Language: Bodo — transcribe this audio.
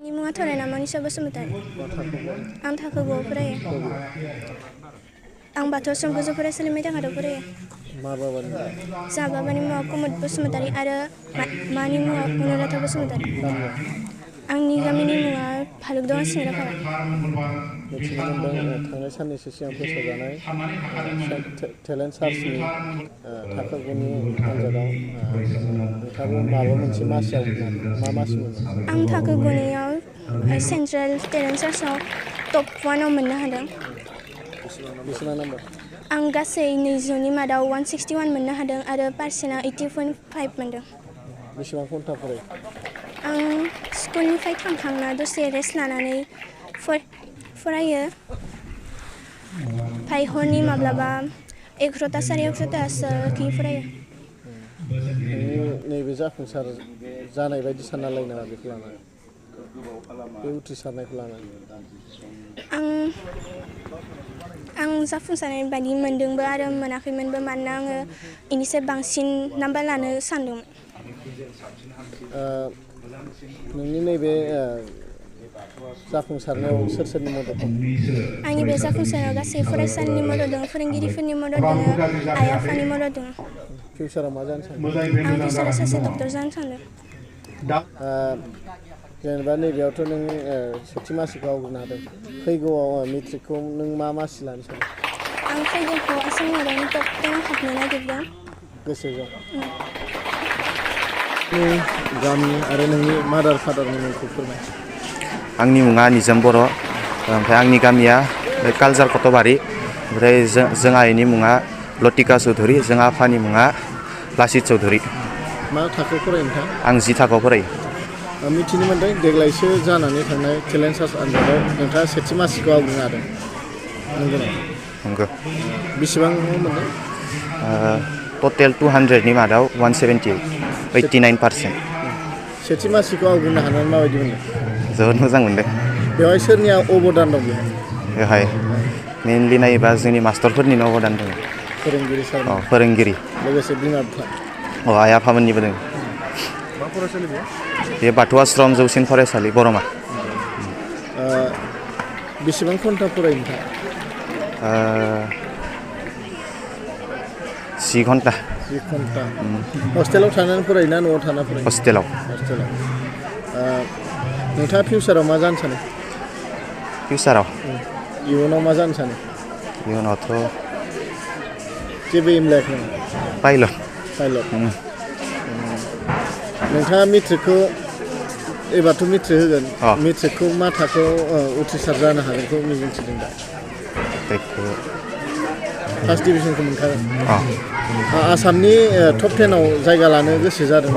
नि मुङा थरायना मनिसा बसुमतारी आं थाखो 9 फरायो आं बाथौ सम गोजौ फरायसालिनि थाखाय फरायो जा बाबानि मुङा कुमुद बसुमतारी आरो मानि मुङा अनुराधा बसुमतारी आंनि गामिनि मुङा भालुकदं सिंग्रापारा मिथिनो मोनदों थांनाय साननैसो सिगां फोसावजानाय टेलेन्ट सार्चनि थाखो 9नि आनजादाव नोंथाङाबो माबा मोनसे मासियाव मा मासि मोनो आं थाखो 9नियाव सेन्ट्रेल टेलेन्ट सार्चआव टप 1आव मोननो हादों बेसेबां नाम्बार आं गासै 200नि मादाव 161 मोननो हादों आरो पार्सेन्टआ 80.5 मोनदों बेसेबां घन्टा फरायो आं स्कुलनिफ्राय थांखांना दसे रेस्ट लानानै फरायो ओमफ्राय हरनि माब्लाबा 11ता साराय 11तासोखि फरायो नैबे जाफुंसार जानाय बायदि सानना लायो नामा बेखौ लानानै बे उथ्रिसारनायखौ लानानै आं जाफुंसारनाय बायदि मोनदोंबो आरो मोनाखैमोनबो मानोना आङो इनिफ्राय बांसिन नाम्बार लानो सानदोंमोन नोंनि नैबे जाफुंसारनायाव सोर सोरनि मदद दं आंनि बे जाफुंसारनायाव गासै फरायसालिनि मदद दं फोरोंगिरिफोरनि मदद दङ आइ आफानि मदद दङ फिउचाराव मा जानो सानो आं फिउचाराव सासे डक्टर जानो सानदों जेनेबा नैबेयावथ' नों सेथि मासिखौ आवग्रिनो हादों फैगौआव मेट्रिकखौ नों मा मासि लानो सानो आं फैगौखौ आसाम हादरनि टप 10 हाबनो नागिरदों गोसो दं गामि आरो नोंनि मादार फादारनि मुंखौ फोरमाय आंनि मुङा निजोम बर' ओमफ्राय आंनि गामिया कालजार कटबारि ओमफ्राय जों आइनि मुङा लतिका चौधुरी जों आफानि मुङा लासित चौधुरी मा थाखोआव फरायो नोंथां आं 10 थाखोआव फरायो मिथिनो मोनदों देग्लायसो जानानै थांनाय टेलेन्ट सार्च आनजादाव नोंथाङा सेथि मासिखौ आवग्रिनो हादों नंगौ नंगौ बेसेबां मोनदों टटेल 200नि मादाव 178 89% सेथि मासिखौ आवग्रिनो हानानै माबायदि मोनदों जोबोद मोजां मोनदों बेवहाय सोरनि अबदान दं बेवहाय मेनलि नायोबा जोंनि मास्टारफोरनिनो अबदान दङ फोरोंगिरि सार फोरोंगिरि लोगोसे बिमा बिफा आइ आफामोननिबो दङ मा फरायसालि बे बाथौ आश्रम जौसिन फरायसालि बर'मा बेसेबां घन्टा फरायो नोंथाङा 10 घन्टा हस्टेलाव थानानै फरायोना न'आव थाना फरायो हस्टेलाव नोंथाङा फिउचाराव मा जानो सानो फिउचाराव इयुनाव मा जानो सानो इयुनावथ' जेबो एम लायाखै पाइलट नोंथाङा मेट्रिकखौ एबारथ' मेट्रिक होगोन मेट्रिकखौ मा थाखोआव उथ्रिसार जानो हागोनखौ मिजिंथिदों दा फार्स्ट डिभिजनखौ मोनखागोन आसामनि टप 10आव जायगा लानो गोसो जादों